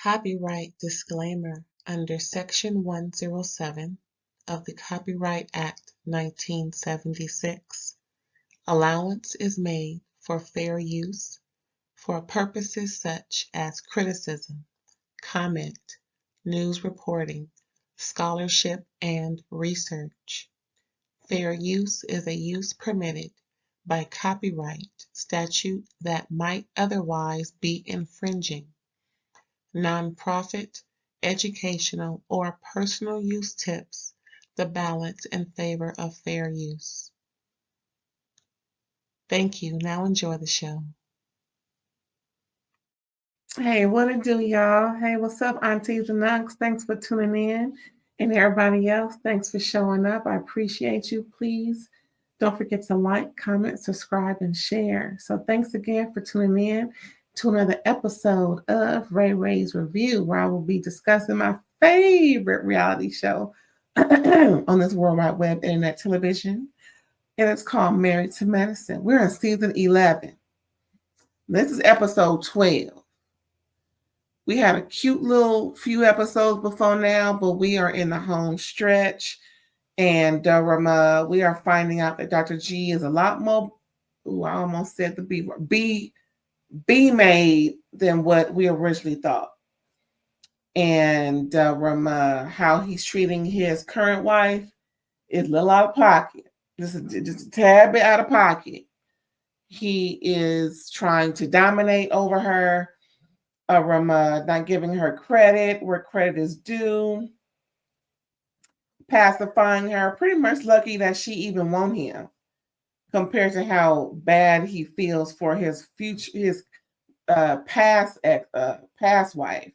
Copyright disclaimer under Section 107 of the Copyright Act 1976. Allowance is made for fair use for purposes such as criticism, comment, news reporting, scholarship, and research. Fair use is a use permitted by copyright statute that might otherwise be infringing. Nonprofit, educational, or personal use tips the balance in favor of fair use. Thank you. Now enjoy the show. Hey, what it do, y'all? Hey, what's up, aunties and unks? Thanks for tuning in. And everybody else, thanks for showing up. I appreciate you. Please don't forget to like, comment, subscribe, and share. So thanks again for tuning in to another episode of RAERAEs Review, where I will be discussing my favorite reality show on this World Wide Web internet television. And it's called Married to Medicine. We're in season 11. This is episode 12. We had a cute little few episodes before now, but we are in the home stretch. And we are finding out that Dr. G is a lot more, I almost said the B made than what we originally thought. And how he's treating his current wife is a little out of pocket. Just a tad bit out of pocket. He is trying to dominate over her. Not giving her credit where credit is due, pacifying her, pretty much lucky that she even won him compared to how bad he feels for his past wife.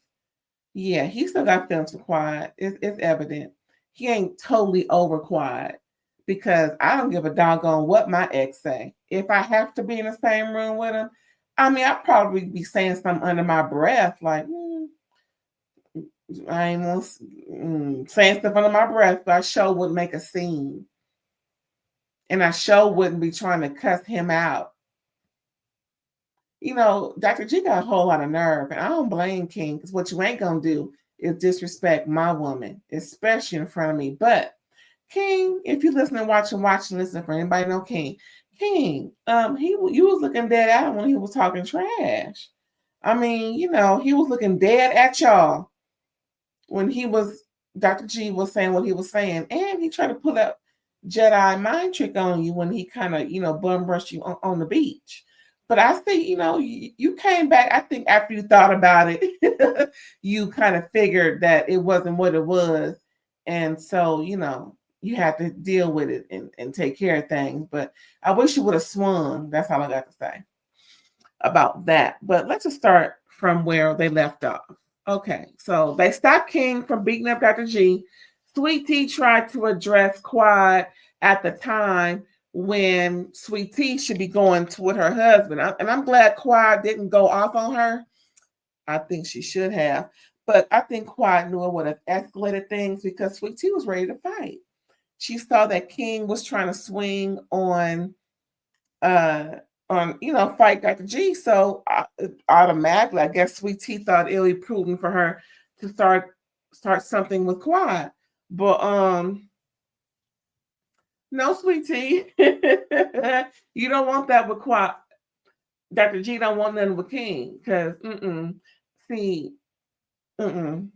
Yeah, he still got feelings for Quiet. It's evident. He ain't totally over Quiet because I don't give a doggone what my ex say. If I have to be in the same room with him, I'd probably be saying something under my breath, like, I ain't gonna saying stuff under my breath, but I sure wouldn't make a scene. And I sure wouldn't be trying to cuss him out. You know, Dr. G got a whole lot of nerve, and I don't blame King, because what you ain't gonna do is disrespect my woman, especially in front of me. But King, if you listen and watch, listen for anybody know King, you was looking dead at him when he was talking trash. I mean, he was looking dead at y'all when Dr. G was saying what he was saying. And he tried to pull up Jedi mind trick on you when he kind of, bum rushed you on the beach. But I think, you came back, I think after you thought about it, you kind of figured that it wasn't what it was. And so, you have to deal with it and take care of things. But I wish you would have swung. That's all I got to say about that. But let's just start from where they left off. Okay, so they stopped King from beating up Dr. G. Sweet Tea tried to address Quad at the time when Sweet Tea should be going with her husband. And I'm glad Quad didn't go off on her. I think she should have. But I think Quad knew it would have escalated things because Sweet Tea was ready to fight. She saw that King was trying to swing on fight Dr. G. So automatically, I guess Sweet Tea thought it would be prudent for her to start something with Quad. But no, Sweet Tea, you don't want that with Quad. Dr. G don't want nothing with King because I don't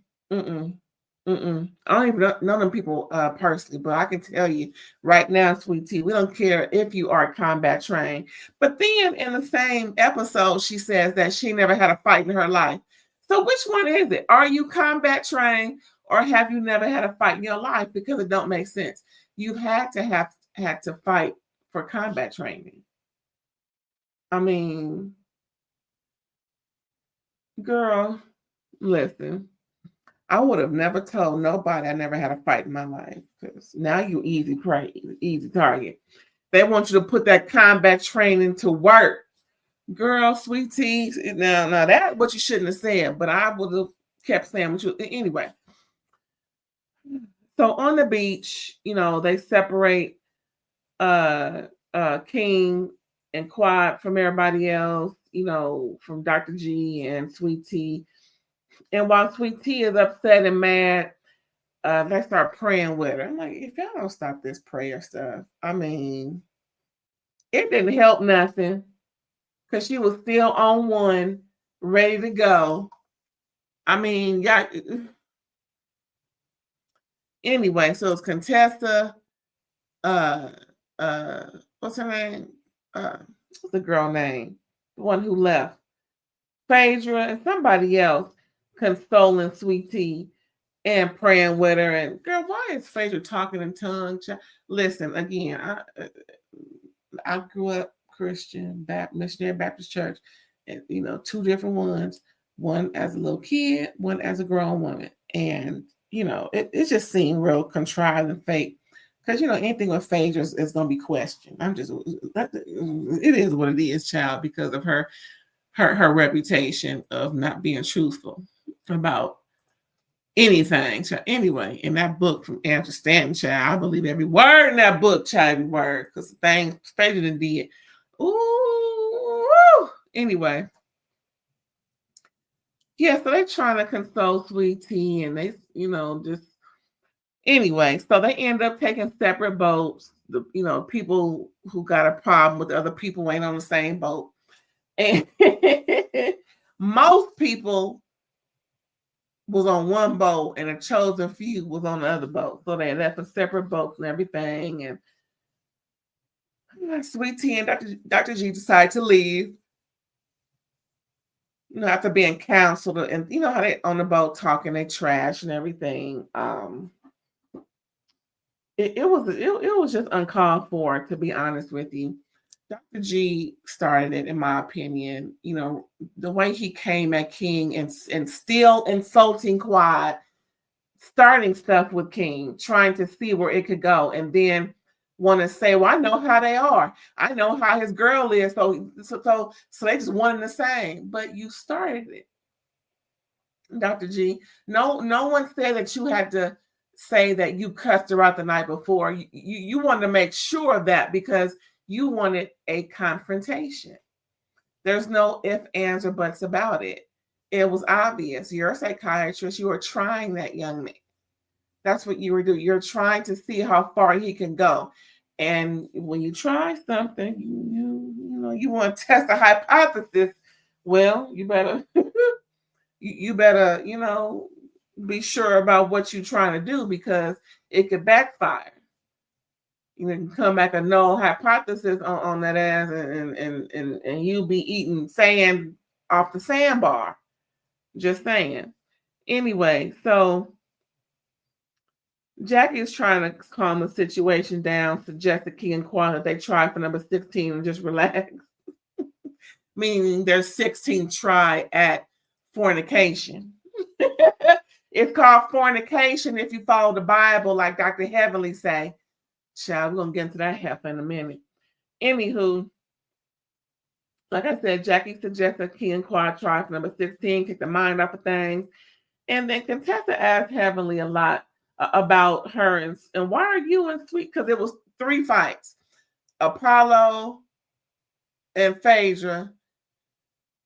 even know them people personally, but I can tell you right now, Sweet Tea, we don't care if you are combat trained. But then in the same episode, she says that she never had a fight in her life. So which one is it? Are you combat trained or have you never had a fight in your life? Because it don't make sense. You had to fight for combat training. I mean, girl, listen. I would have never told nobody I never had a fight in my life because now you easy prey, easy target. They want you to put that combat training to work. Girl, Sweet Tea. Now that's what you shouldn't have said, but I would have kept saying what you anyway. So on the beach, they separate King and Quad from everybody else, from Dr. G and Sweet Tea. And while Sweet Tea is upset and mad, they start praying with her. I'm like, if y'all don't stop this prayer stuff, I mean, it didn't help nothing because she was still on one, ready to go. I mean, yeah. Anyway, so it's Contessa. Uh, what's her name? What's the girl name? The one who left. Phaedra and somebody else consoling Sweet Tea and praying with her. And girl, why is Phaedra talking in tongues? Listen, again, I grew up Christian, Missionary Baptist Church, and two different ones. One as a little kid, one as a grown woman, and it just seemed real contrived and fake. Because anything with Phaedra is going to be questioned. It is what it is, child, because of her reputation of not being truthful about anything. So anyway, in that book from Andrew Stanton, child, I believe every word in that book, child, every word, because the thing Phaedra did. Ooh. Anyway. Yeah, so they're trying to console Sweet Tea, and they, just anyway. So they end up taking separate boats. People who got a problem with the other people ain't on the same boat, and most people was on one boat, and a chosen few was on the other boat. So they left for separate boats and everything. And Sweet Tea and Dr. G decided to leave. After being counseled, and how they on the boat talking, they trash and everything. It was just uncalled for, to be honest with you. Dr. G started it, in my opinion. The way he came at King and still insulting Quad, starting stuff with King, trying to see where it could go, and then want to say, well, I know how they are. I know how his girl is. So they just wanted the same. But you started it, Dr. G. No one said that you had to say that you cussed her out the night before. You wanted to make sure of that because you wanted a confrontation. There's no ifs, ands, or buts about it. It was obvious. You're a psychiatrist. You were trying that young man. That's what you were doing. You're trying to see how far he can go. And when you try something, you want to test a hypothesis. Well, you better you better, be sure about what you're trying to do, because it could backfire. You can come back a null hypothesis on that ass, and you be eating sand off the sandbar. Just saying. Anyway, so Jackie is trying to calm the situation down, suggest to Key and Quan that they try for number 16 and just relax. Meaning there's 16 try at fornication. It's called fornication if you follow the Bible, like Dr. Heavenly say. Child, we're going to get into that half in a minute. Anywho, like I said, Jackie suggests that Key and Quad try for number 16, take the mind off of things. And then Contessa asked Heavenly a lot about her and why are you and Sweet? Because it was 3 fights. Apollo and Phaedra.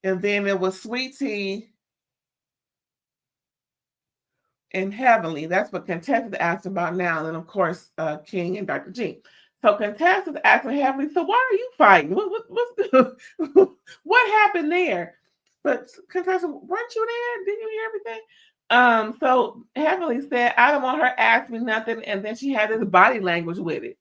And then it was Sweet Tea and Heavenly. That's what Contessa asked about now. And of course, King and Dr. G. So Contessa's asking Heavenly, so why are you fighting? What happened there? But Contessa, weren't you there? Didn't you hear everything? So Heavenly said, I don't want her to ask me nothing. And then she had this body language with it.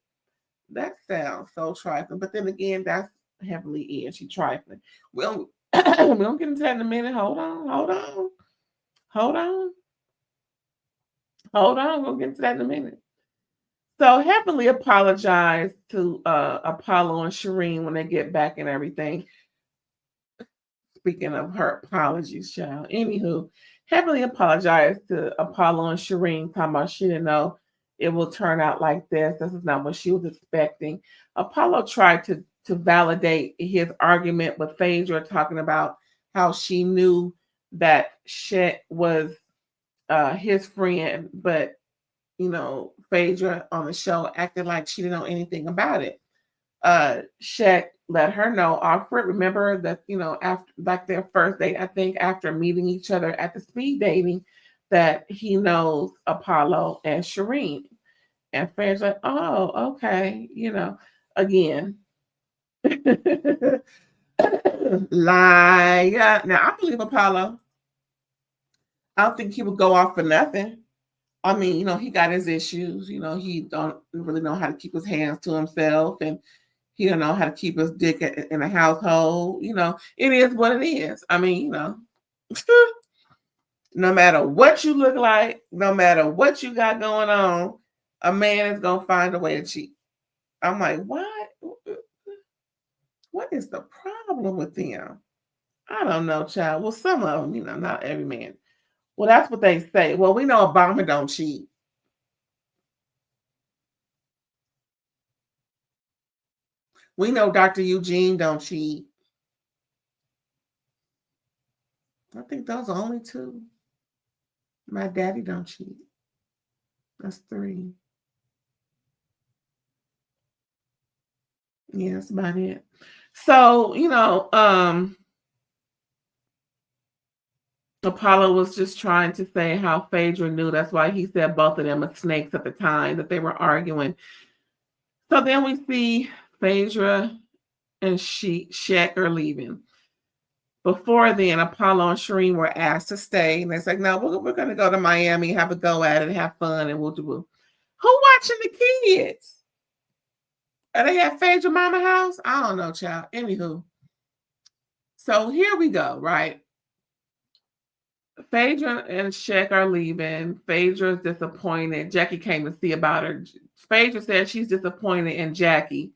That sounds so trifling. But then again, that's Heavenly is. She trifling. We don't get into that in a minute. Hold on. We'll get into that in a minute. So Heavenly apologized to Apollo and Sherein when they get back and everything. Speaking of her apologies, child. Anywho, Heavenly apologized to Apollo and Sherein, talking about she didn't know it will turn out like this. This is not what she was expecting. Apollo tried to validate his argument with Phaedra, talking about how she knew that Cheick was his friend, but Phaedra on the show acted like she didn't know anything about it. Cheick let her know, Alfred, remember that, after like their first date, I think after meeting each other at the speed dating, that he knows Apollo and Sherein. And Phaedra's like, oh, okay, again. Lie. Now I believe Apollo. I don't think he would go off for nothing. I mean, he got his issues. He don't really know how to keep his hands to himself, and he don't know how to keep his dick in a household. It is what it is. I mean, no matter what you look like, no matter what you got going on, a man is gonna find a way to cheat. I'm like, what? What is the problem with them? I don't know, child. Well, some of them, not every man. Well, that's what they say. Well, we know Obama don't cheat. We know Dr. Eugene don't cheat. I think those are only two. My daddy don't cheat. That's three. Yeah, that's about it. So, Apollo was just trying to say how Phaedra knew. That's why he said both of them are snakes at the time that they were arguing. So then we see Phaedra and Cheick are leaving. Before then, Apollo and Sherein were asked to stay. And it's like, no, we're going to go to Miami, have a go at it, have fun, and we'll do. Who watching the kids? Are they at Phaedra mama house? I don't know, child. Anywho. So here we go, right? Phaedra and Cheick are leaving. Phaedra's disappointed. Jackie came to see about her. Phaedra said she's disappointed in Jackie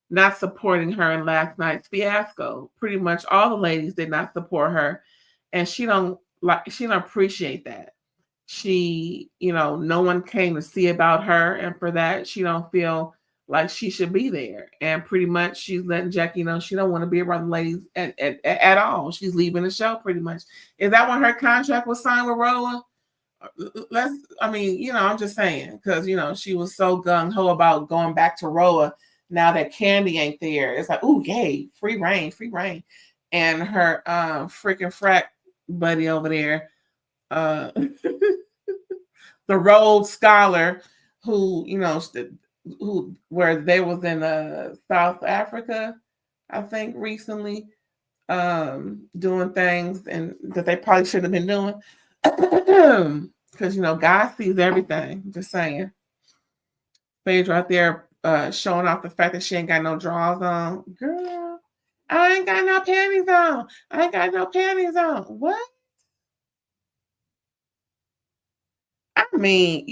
not supporting her in last night's fiasco. Pretty much all the ladies did not support her, and she don't appreciate that. She, no one came to see about her, and for that, she don't feel like she should be there. And pretty much she's letting Jackie know she don't want to be around the ladies at all. She's leaving the show pretty much. Is that when her contract was signed with RHOA? I'm just saying, because, she was so gung-ho about going back to RHOA. Now that Candy ain't there, it's like, ooh, yay, free reign. And her freaking frat buddy over there, the Rhodes Scholar, who, where they was in South Africa, I think recently, doing things and that they probably shouldn't have been doing. Because, God sees everything. Just saying. Phaedra out there showing off the fact that she ain't got no drawers on. Girl, I ain't got no panties on. I ain't got no panties on. What? I mean,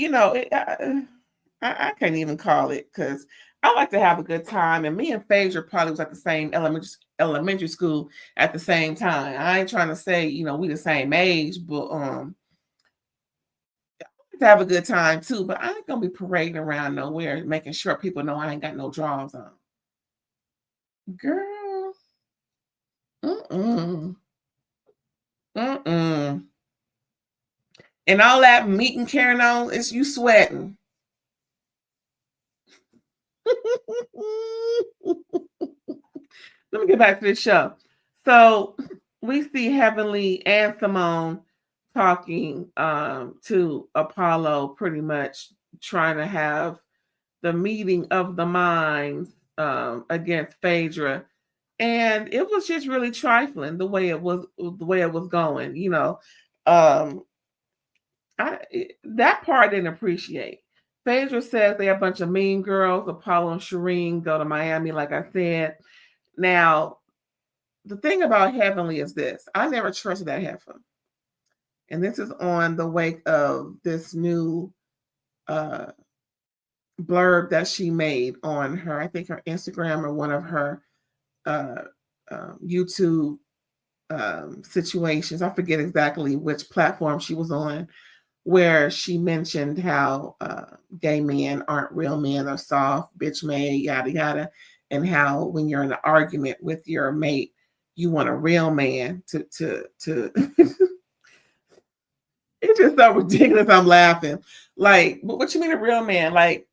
I can't even call it, because I like to have a good time. And me and Phaedra probably was at the same elementary school at the same time. I ain't trying to say, we the same age, but to have a good time too, but I ain't gonna be parading around nowhere making sure people know I ain't got no drawers on. Girl. Mm-mm. And all that meat and carrying on is you sweating. Let me get back to the show. So we see Heavenly and Simone talking to Apollo, pretty much trying to have the meeting of the minds against Phaedra. And it was just really trifling the way it was going, that part I didn't appreciate. Phaedra says they're a bunch of mean girls. Apollo and Sherein go to Miami, like I said. Now, the thing about Heavenly is this. I never trusted that heifer. And this is on the wake of this new blurb that she made on her, I think her Instagram or one of her YouTube situations. I forget exactly which platform she was on, where she mentioned how gay men aren't real men, are soft, bitch made, yada yada, and how when you're in an argument with your mate, you want a real man to It's just so ridiculous. I'm laughing. Like, what you mean a real man? Like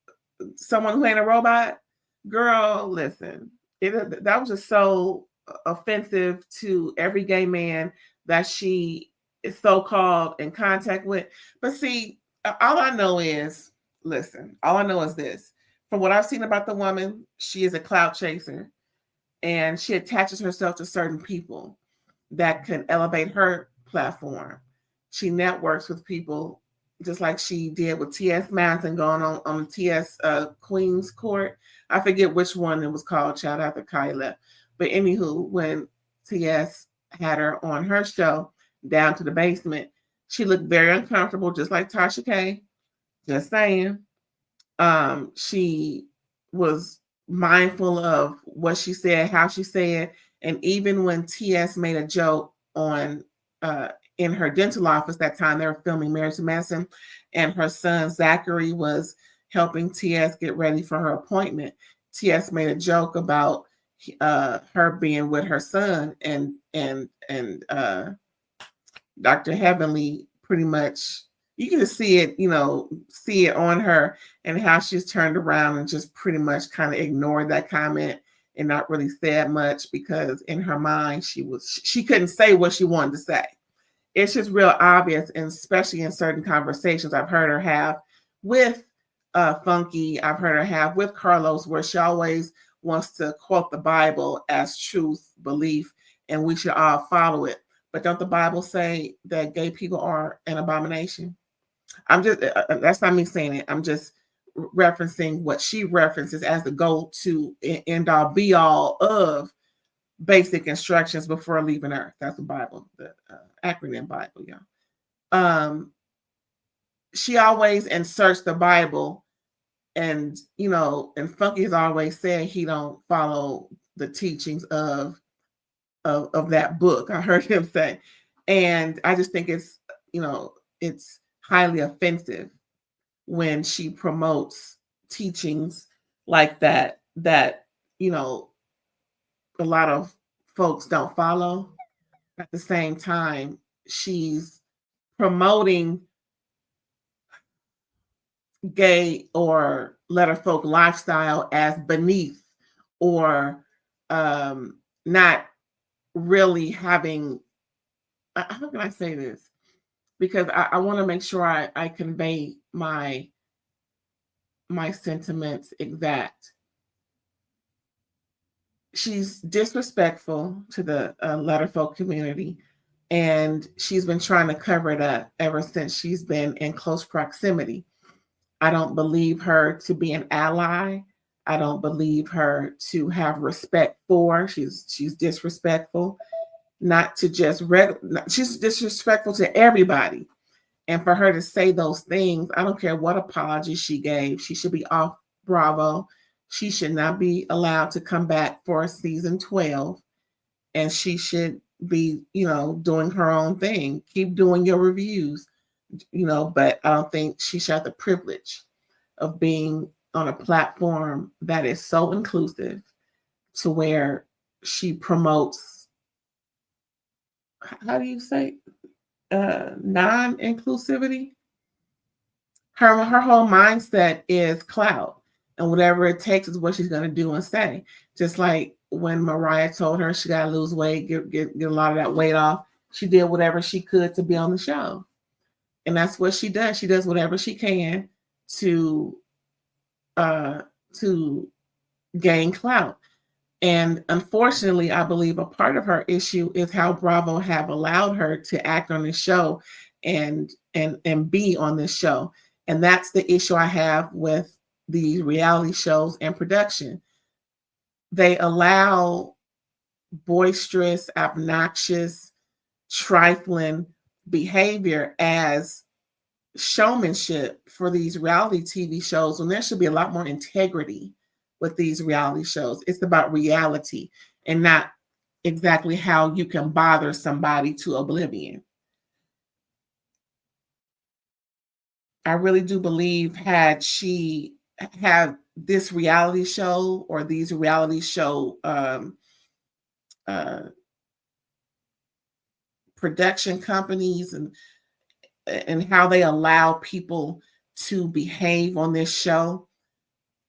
someone who ain't a robot? Girl, listen, that was just so offensive to every gay man that she is so-called in contact with. But see, all I know is, listen, all I know is this. From what I've seen about the woman, she is a clout chaser, and she attaches herself to certain people that can elevate her platform. She networks with people just like she did with T.S. Madison going on T.S. Queen's Court. I forget which one it was called, child, after Kai left. But anywho, when T.S. had her on her show, Down to the Basement, she looked very uncomfortable, just like Tasha K. Just saying. She was mindful of what she said, how she said, and even when TS made a joke on in her dental office that time they were filming Marriage to Medicine, and her son Zachary was helping TS get ready for her appointment. TS made a joke about her being with her son, and Dr. Heavenly pretty much, you can just see it, see it on her and how she's turned around and just pretty much kind of ignored that comment and not really said much, because in her mind she couldn't say what she wanted to say. It's just real obvious, and especially in certain conversations I've heard her have with Funky, I've heard her have with Carlos, where she always wants to quote the Bible as truth, belief, and we should all follow it. But don't the Bible say that gay people are an abomination? I'm just, that's not me saying it. I'm just referencing what she references as the go-to end all be all of basic instructions before leaving Earth. That's the Bible, the acronym Bible, y'all. She always inserts the Bible, and and Funky's always saying he don't follow the teachings of that book. I heard him say, and I just think it's it's highly offensive when she promotes teachings like that a lot of folks don't follow. At the same time, she's promoting gay or letterfolk lifestyle as beneath, or not really having, how can I say this? Because I want to make sure I convey my sentiments exact. She's disrespectful to the letterfolk community, and she's been trying to cover it up ever since she's been in close proximity. I don't believe her to be an ally. I don't believe her to have respect for. She's disrespectful, not to just she's disrespectful to everybody. And for her to say those things, I don't care what apology she gave, she should be off Bravo. She should not be allowed to come back for season 12. And she should be, doing her own thing. Keep doing your reviews, but I don't think she should have the privilege of being on a platform that is so inclusive to where she promotes, how do you say, non-inclusivity. Her whole mindset is clout, and whatever it takes is what she's going to do and say. Just like when Mariah told her she got to lose weight, get a lot of that weight off, she did whatever she could to be on the show, and that's what she does. She does whatever she can to gain clout. And unfortunately, I believe a part of her issue is how Bravo have allowed her to act on this show and be on this show. And that's the issue I have with the reality shows and production. They allow boisterous, obnoxious, trifling behavior as showmanship for these reality TV shows, when there should be a lot more integrity with these reality shows. It's about reality and not exactly how you can bother somebody to oblivion. I really do believe had she had this reality show or these reality show production companies and how they allow people to behave on this show,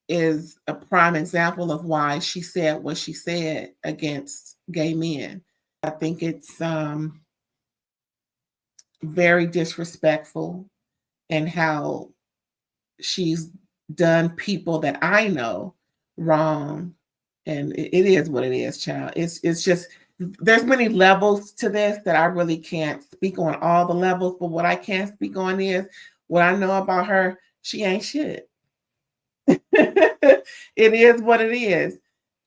is a prime example of why she said what she said against gay men. I think it's very disrespectful, and how she's done people that I know wrong. And it is what it is, child. It's just, there's many levels to this that I really can't speak on all the levels, but what I can speak on is what I know about her. She ain't shit. It is what it is.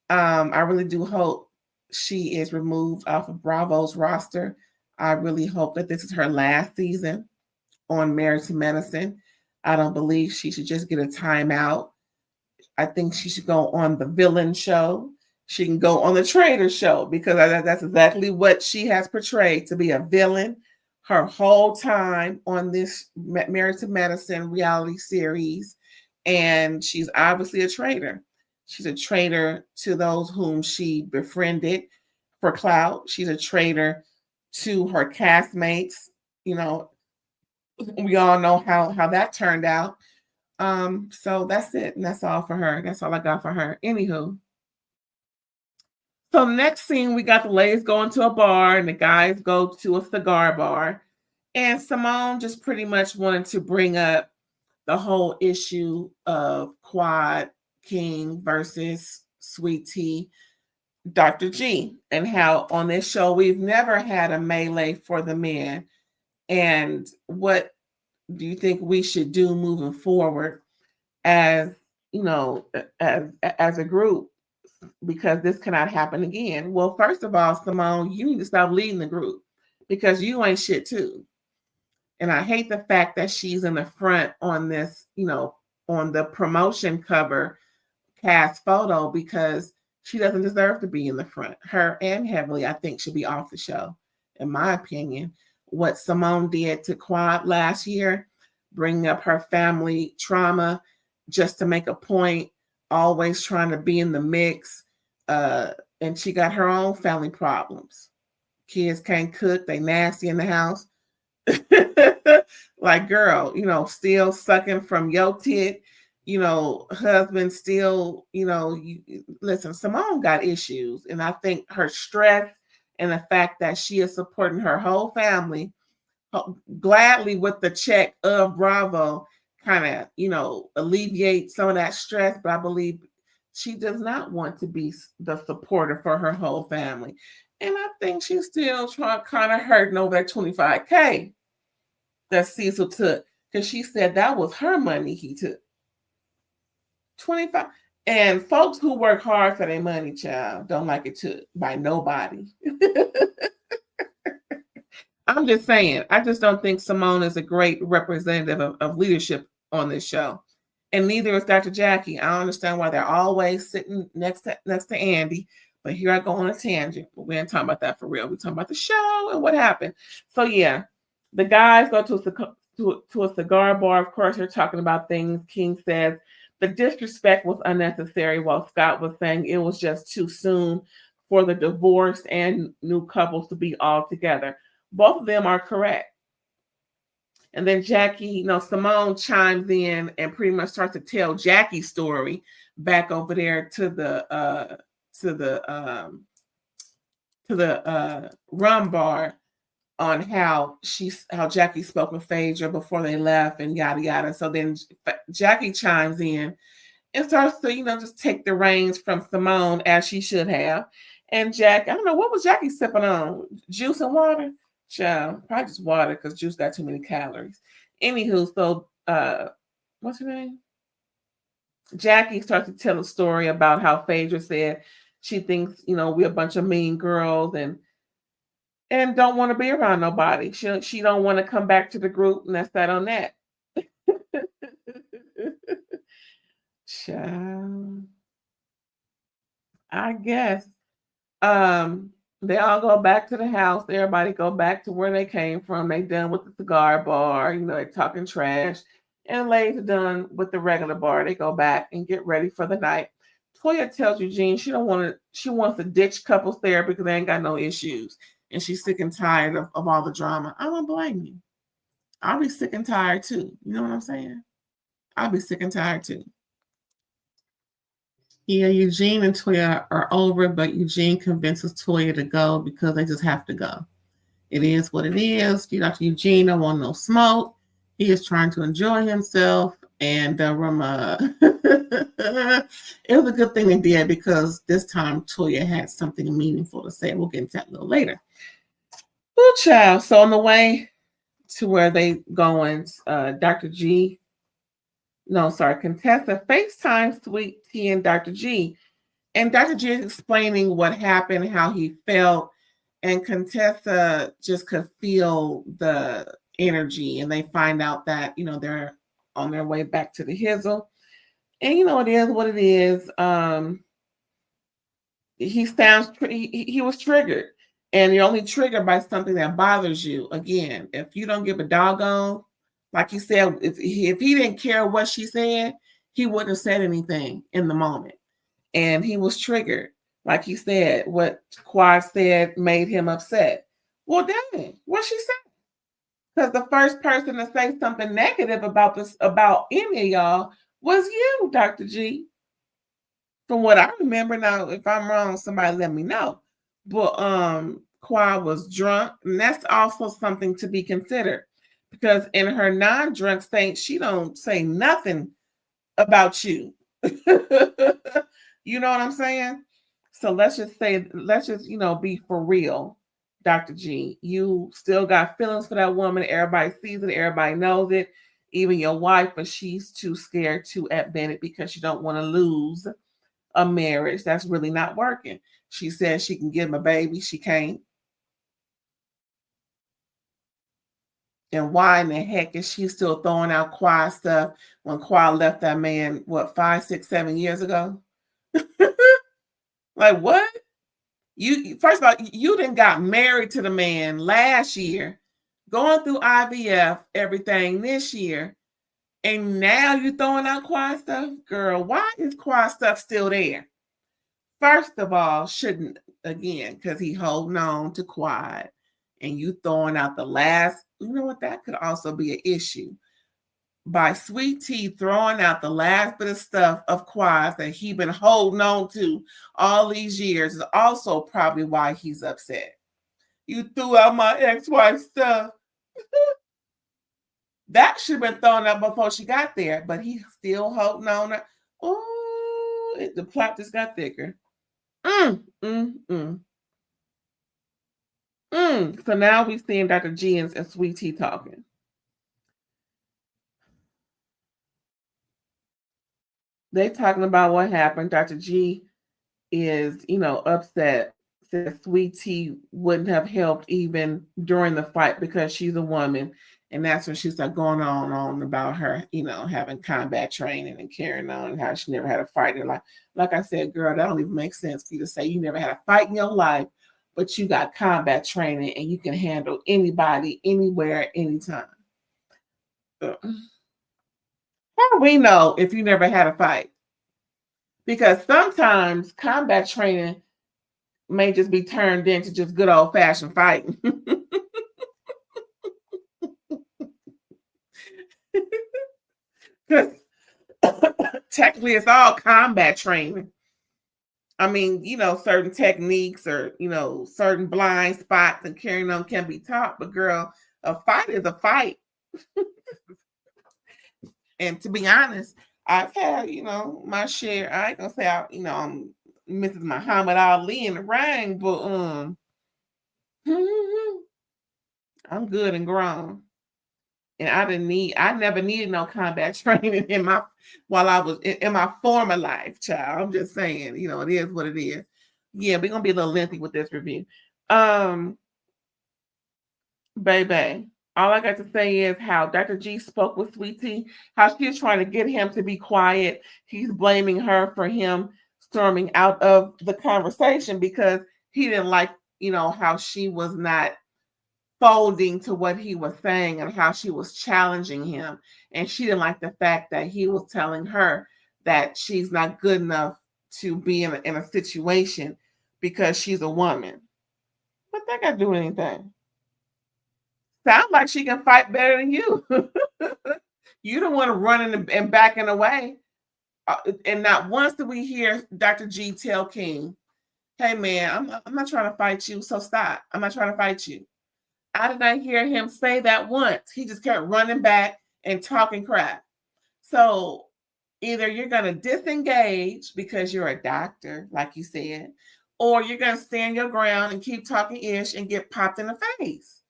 I really do hope she is removed off of Bravo's roster. I really hope that this is her last season on Married to Medicine. I don't believe she should just get a timeout. I think she should go on the villain show. She can go on the traitor show, because that's exactly what she has portrayed, to be a villain her whole time on this Married to Medicine reality series. And she's obviously a traitor. She's a traitor to those whom she befriended for clout. She's a traitor to her castmates. You know, we all know how that turned out. So that's it. And that's all for her. That's all I got for her. Anywho. So next scene, we got the ladies going to a bar and the guys go to a cigar bar. And Simone just pretty much wanted to bring up the whole issue of Quad King versus Sweet Tea, Dr. G, and how on this show we've never had a melee for the men. And what do you think we should do moving forward as, you know, as a group, because this cannot happen again? Well, first of all, Simone, you need to stop leading the group, because you ain't shit too. And I hate the fact that she's in the front on this, you know, on the promotion cover cast photo, because she doesn't deserve to be in the front. Her and Heavenly, I think, should be off the show, in my opinion. What Simone did to Quad last year, bringing up her family trauma just to make a point, always trying to be in the mix. And she got her own family problems. Kids can't cook, they nasty in the house. Like, girl, you know, still sucking from your tit, you know, husband still, you know, listen, Simone got issues. And I think her stress and the fact that she is supporting her whole family gladly with the check of Bravo kind of, you know, alleviate some of that stress. But I believe she does not want to be the supporter for her whole family. And I think she's still trying, kind of hurting over that $25K that Cecil took, because she said that was her money he took. 25. And folks who work hard for their money, child, don't like it took by nobody. I'm just saying, I just don't think Simone is a great representative of leadership on this show. And neither is Dr. Jackie. I don't understand why they're always sitting next to Andy. But here I go on a tangent. But we ain't talking about that for real. We're talking about the show and what happened. So yeah, the guys go to a cigar bar. Of course, they're talking about things. King says the disrespect was unnecessary, while Scott was saying it was just too soon for the divorced and new couples to be all together. Both of them are correct. And then Jackie, you know, Simone chimes in and pretty much starts to tell Jackie's story back over there to the rum bar, on how Jackie spoke with Phaedra before they left and yada yada. So then Jackie chimes in and starts to, you know, just take the reins from Simone, as she should have. And Jack, I don't know, what was Jackie sipping on? Juice and water? Child, probably just water, because juice got too many calories. Anywho, so what's her name? Jackie starts to tell a story about how Phaedra said she thinks, you know, we're a bunch of mean girls and don't want to be around nobody. She don't want to come back to the group, and that's that on that. Child, I guess. They all go back to the house. Everybody go back to where they came from. They done with the cigar bar. You know, they talking trash. And ladies are done with the regular bar. They go back and get ready for the night. Toya tells Eugene she wants to ditch couples therapy because they ain't got no issues. And she's sick and tired of all the drama. I don't blame you. I'll be sick and tired too. You know what I'm saying? I'll be sick and tired too. Yeah, Eugene and Toya are over, but Eugene convinces Toya to go because they just have to go. It is what it is. Dr. Eugene don't want no smoke. He is trying to enjoy himself. And it was a good thing they did because this time Toya had something meaningful to say. We'll get into that a little later. Oh, child. So on the way to where they going, Contessa FaceTime Sweet Tea and Dr. G. And Dr. G is explaining what happened, how he felt, and Contessa just could feel the energy. And they find out that, they're on their way back to the Hizzle. And, it is what it is. He was triggered. And you're only triggered by something that bothers you. Again, if you don't give a doggone, like he said, if he didn't care what she said, he wouldn't have said anything in the moment. And he was triggered. Like he said, what Quad said made him upset. Well, dang, what she said? Because the first person to say something negative about any of y'all was you, Dr. G. From what I remember, now if I'm wrong, somebody let me know. But Quad was drunk, and that's also something to be considered. Because in her non-drunk state, she don't say nothing about you. You know what I'm saying? So let's just be for real, Dr. G. You still got feelings for that woman. Everybody sees it. Everybody knows it. Even your wife, but she's too scared to admit it because she don't want to lose a marriage that's really not working. She says she can give him a baby. She can't. And why in the heck is she still throwing out Quad stuff when Quad left that man, 5, 6, 7 years ago? Like, what? You first of all, you didn't got married to the man last year, going through IVF, everything this year, and now you throwing out Quad stuff? Girl, why is Quad stuff still there? First of all, shouldn't, again, because he holding on to Quad, and you throwing out the last, you know what, that could also be an issue. By Sweet Tea throwing out the last bit of stuff of Quad's that he been holding on to all these years is also probably why he's upset. You threw out my ex-wife's stuff. That should have been thrown out before she got there, but he's still holding on. Oh, the plot just got thicker. So now we're seeing Dr. G and Sweet Tea talking. They talking about what happened. Dr. G is, upset. Says Sweet Tea wouldn't have helped even during the fight because she's a woman. And that's when she started going on about her, having combat training and carrying on and how she never had a fight in her life. Like I said, girl, that don't even make sense for you to say you never had a fight in your life, but you got combat training and you can handle anybody, anywhere, anytime. How do we know if you never had a fight? Because sometimes combat training may just be turned into just good old-fashioned fighting. Because technically it's all combat training. I mean, certain techniques or, certain blind spots and carrying on can be taught. But girl, a fight is a fight. And to be honest, I've had, my share. I ain't gonna say I'm Mrs. Muhammad Ali in the ring, but I'm good and grown. And I never needed no combat training while I was in my former life, child. I'm just saying, it is what it is. Yeah, we're gonna be a little lengthy with this review. Baby, all I got to say is how Dr. G spoke with Sweet Tea, how she's trying to get him to be quiet. He's blaming her for him storming out of the conversation because he didn't like, how she was not folding to what he was saying and how she was challenging him. And she didn't like the fact that he was telling her that she's not good enough to be in a situation because she's a woman. What that got to do with anything? Sounds like she can fight better than you. You don't want to run and backing away. and not once did we hear Dr. G tell King, hey man, I'm not trying to fight you, so stop. I'm not trying to fight you. I did not hear him say that once. He just kept running back and talking crap. So either you're going to disengage because you're a doctor, like you said, or you're going to stand your ground and keep talking ish and get popped in the face.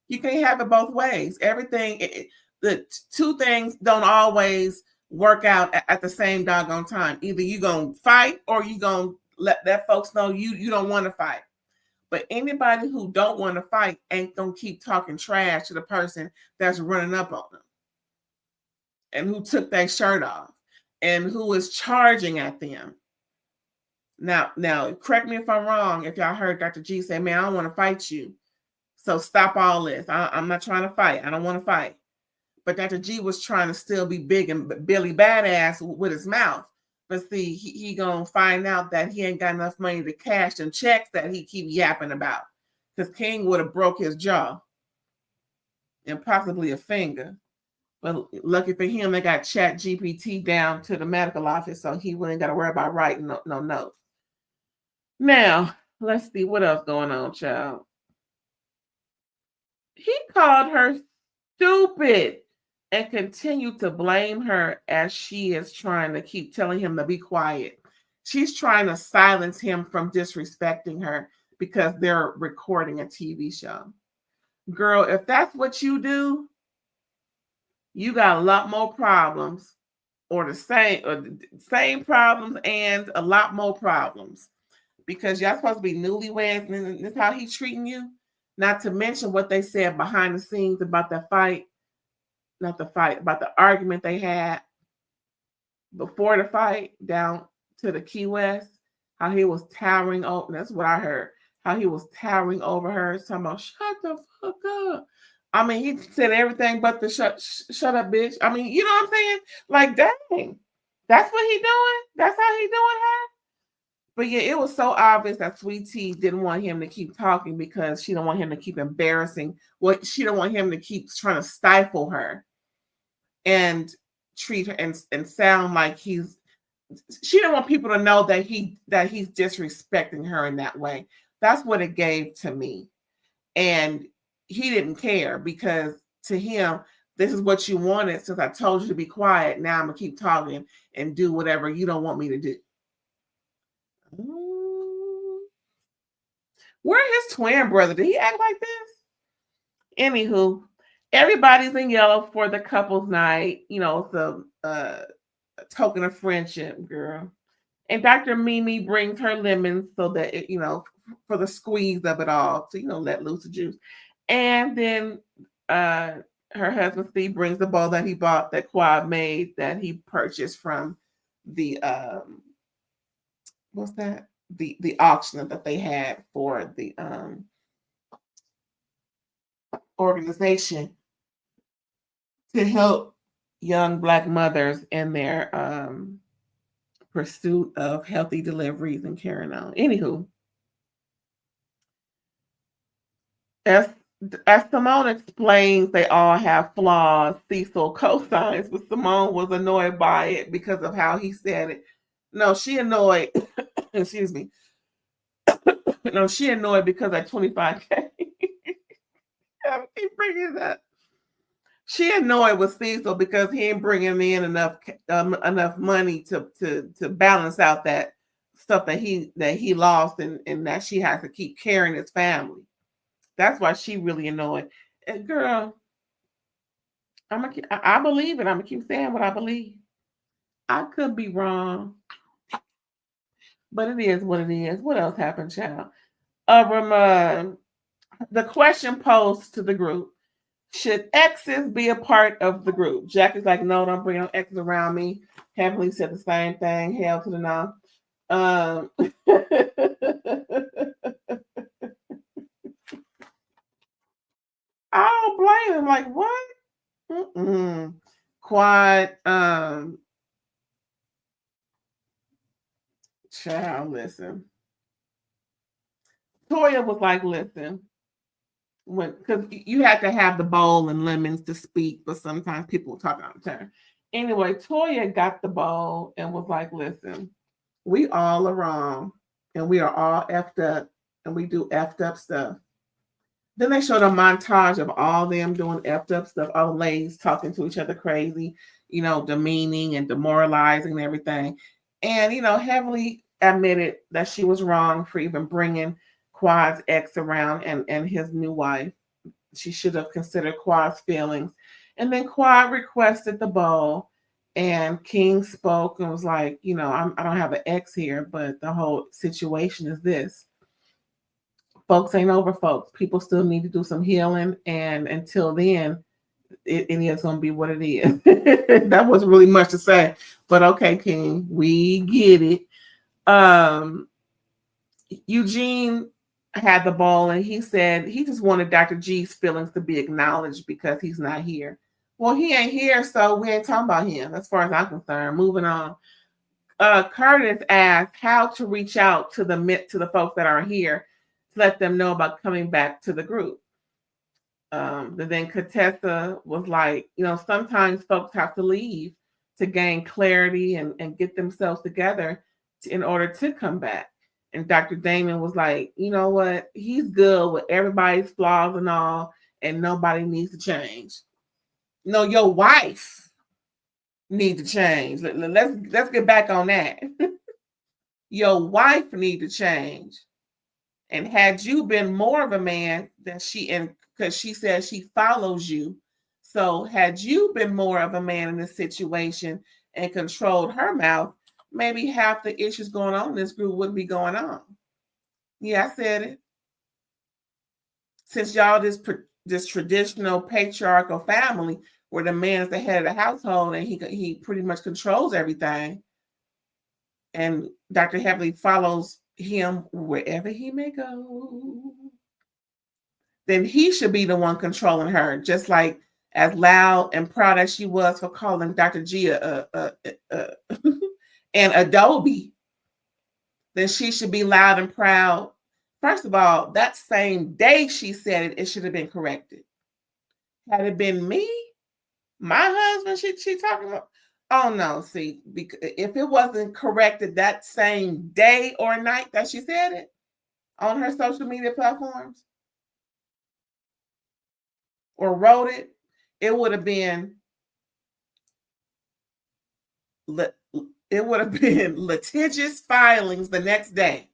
You can't have it both ways. The two things don't always work out at the same doggone time. Either you're going to fight or you're going to let that folks know you don't want to fight. But anybody who don't want to fight ain't going to keep talking trash to the person that's running up on them and who took their shirt off and who is charging at them. Now, correct me if I'm wrong. If y'all heard Dr. G say, man, I don't want to fight you. So stop all this. I'm not trying to fight. I don't want to fight. But Dr. G was trying to still be big and Billy Badass with his mouth. But see, he gonna find out that he ain't got enough money to cash them checks that he keep yapping about. Because King would have broke his jaw and possibly a finger. But lucky for him, they got Chat GPT down to the medical office, so he wouldn't got to worry about writing no notes. Now, let's see what else going on, child. He called her stupid and continued to blame her as she is trying to keep telling him to be quiet. She's trying to silence him from disrespecting her because they're recording a TV show. Girl, if that's what you do, you got a lot more problems, or the same problems and a lot more problems, because y'all supposed to be newlyweds and this is how he's treating you. Not to mention what they said behind the scenes about the fight, about the argument they had before the fight down to the Key West, how he was towering over, that's what I heard, how he was towering over her, talking about, shut the fuck up. I mean, he said everything but the shut up, bitch. I mean, you know what I'm saying? Like, dang, that's what he doing? That's how he doing her? But yeah, it was so obvious that Sweet Tea didn't want him to keep talking because she don't want him to keep embarrassing. She don't want him to keep trying to stifle her and treat her and sound like she don't want people to know that he's disrespecting her in that way. That's what it gave to me. And he didn't care because to him, this is what you wanted. Since I told you to be quiet, now I'm going to keep talking and do whatever you don't want me to do. Where his twin brother? Did he act like this? Anywho, everybody's in yellow for the couples night. You know, it's a token of friendship, girl. And Dr. Mimi brings her lemons so that it, for the squeeze of it all, to let loose the juice. And then her husband Steve brings the bowl that he bought, that Quad made, that he purchased from the what's that? The auction that they had for the organization to help young Black mothers in their pursuit of healthy deliveries and carrying on. Anywho, as Simone explains, they all have flaws. Cecil co-signs, but Simone was annoyed by it because of how he said it. No, she annoyed. Excuse me. No, she annoyed because at 25K. I keep bringing that. She annoyed with Cecil because he ain't bringing in enough money to balance out that stuff that he lost and that she has to keep carrying his family. That's why she really annoyed. And girl, I believe it. I'm gonna keep saying what I believe. I could be wrong, but it is what it is. What else happened, child? The question posed to the group: should exes be a part of the group? Jack is like, no, don't bring no exes around me. Heavenly said the same thing. Hell to the no. I don't blame him. Like, what? Quad. Child, listen. Toya was like, listen. Because you have to have the bowl and lemons to speak, but sometimes people talk out of turn. Anyway, Toya got the bowl and was like, listen, we all are wrong and we are all effed up and we do effed up stuff. Then they showed a montage of all them doing effed up stuff, all the ladies talking to each other crazy, demeaning and demoralizing and everything. And, Heavenly admitted that she was wrong for even bringing Quad's ex around and his new wife. She should have considered Quad's feelings. And then Quad requested the bowl, and King spoke and was like, I don't have an ex here, but the whole situation is this. Folks ain't over, folks. People still need to do some healing, and until then, it is going to be what it is. That wasn't really much to say, but okay, King, we get it. Eugene had the ball, and he said he just wanted Dr. G's feelings to be acknowledged because he's not here. Well, he ain't here, so we ain't talking about him as far as I'm concerned. Moving on. Curtis asked how to reach out to the folks that are here to let them know about coming back to the group. Then Contessa was like, sometimes folks have to leave to gain clarity and get themselves together in order to come back. And Dr. Damon was like, you know what? He's good with everybody's flaws and all, and nobody needs to change. No, your wife needs to change. Let's get back on that. Your wife need to change. And had you been more of a man than because she said she follows you. So had you been more of a man in this situation and controlled her mouth, maybe half the issues going on in this group wouldn't be going on. Yeah, I said it. Since y'all this traditional patriarchal family where the man is the head of the household and he pretty much controls everything, and Dr. Heavenly follows him wherever he may go, then he should be the one controlling her, just like as loud and proud as she was for calling Dr. G and Adobe, then she should be loud and proud. First of all, that same day she said it, it should have been corrected. Had it been me, my husband, she talking about, oh no, see, because if it wasn't corrected that same day or night that she said it on her social media platforms or wrote it, it would have been litigious filings the next day,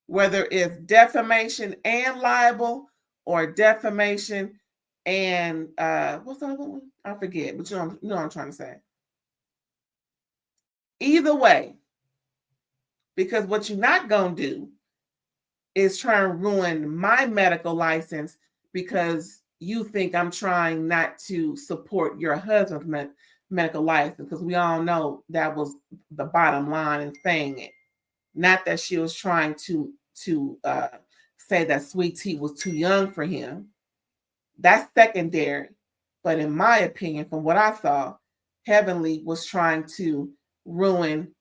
whether it's defamation and libel or defamation and what's the other one? I forget, but you know what I'm trying to say. Either way, because what you're not going to do is try and ruin my medical license because you think I'm trying not to support your husband's medical license, because we all know that was the bottom line in saying it. Not that she was trying to say that Sweet Tea was too young for him. That's secondary. But in my opinion, from what I saw, Heavenly was trying to ruin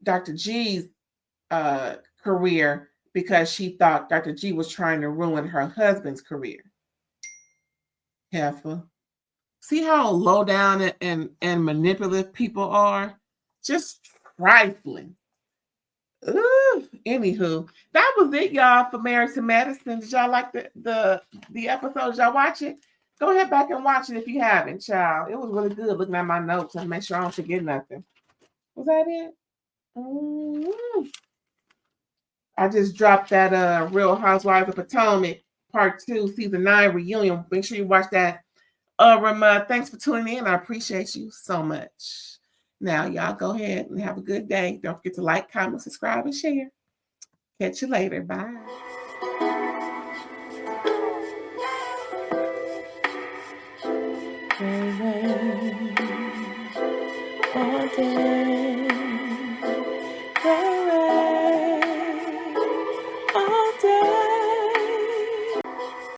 Dr. G's career because she thought Dr. G was trying to ruin her husband's career. Heifer. See how low down and manipulative people are? Just trifling. Ooh, anywho, that was it, y'all, for Married to Medicine. Did y'all like the episode? Y'all watch it? Go ahead back and watch it if you haven't, child. It was really good looking at my notes and make sure I don't forget nothing. Was that it? Mm-hmm. I just dropped that Real Housewives of Potomac Part 2, Season 9 reunion. Make sure you watch that. Rama, thanks for tuning in. I appreciate you so much. Now, y'all go ahead and have a good day. Don't forget to like, comment, subscribe, and share. Catch you later. Bye. All day.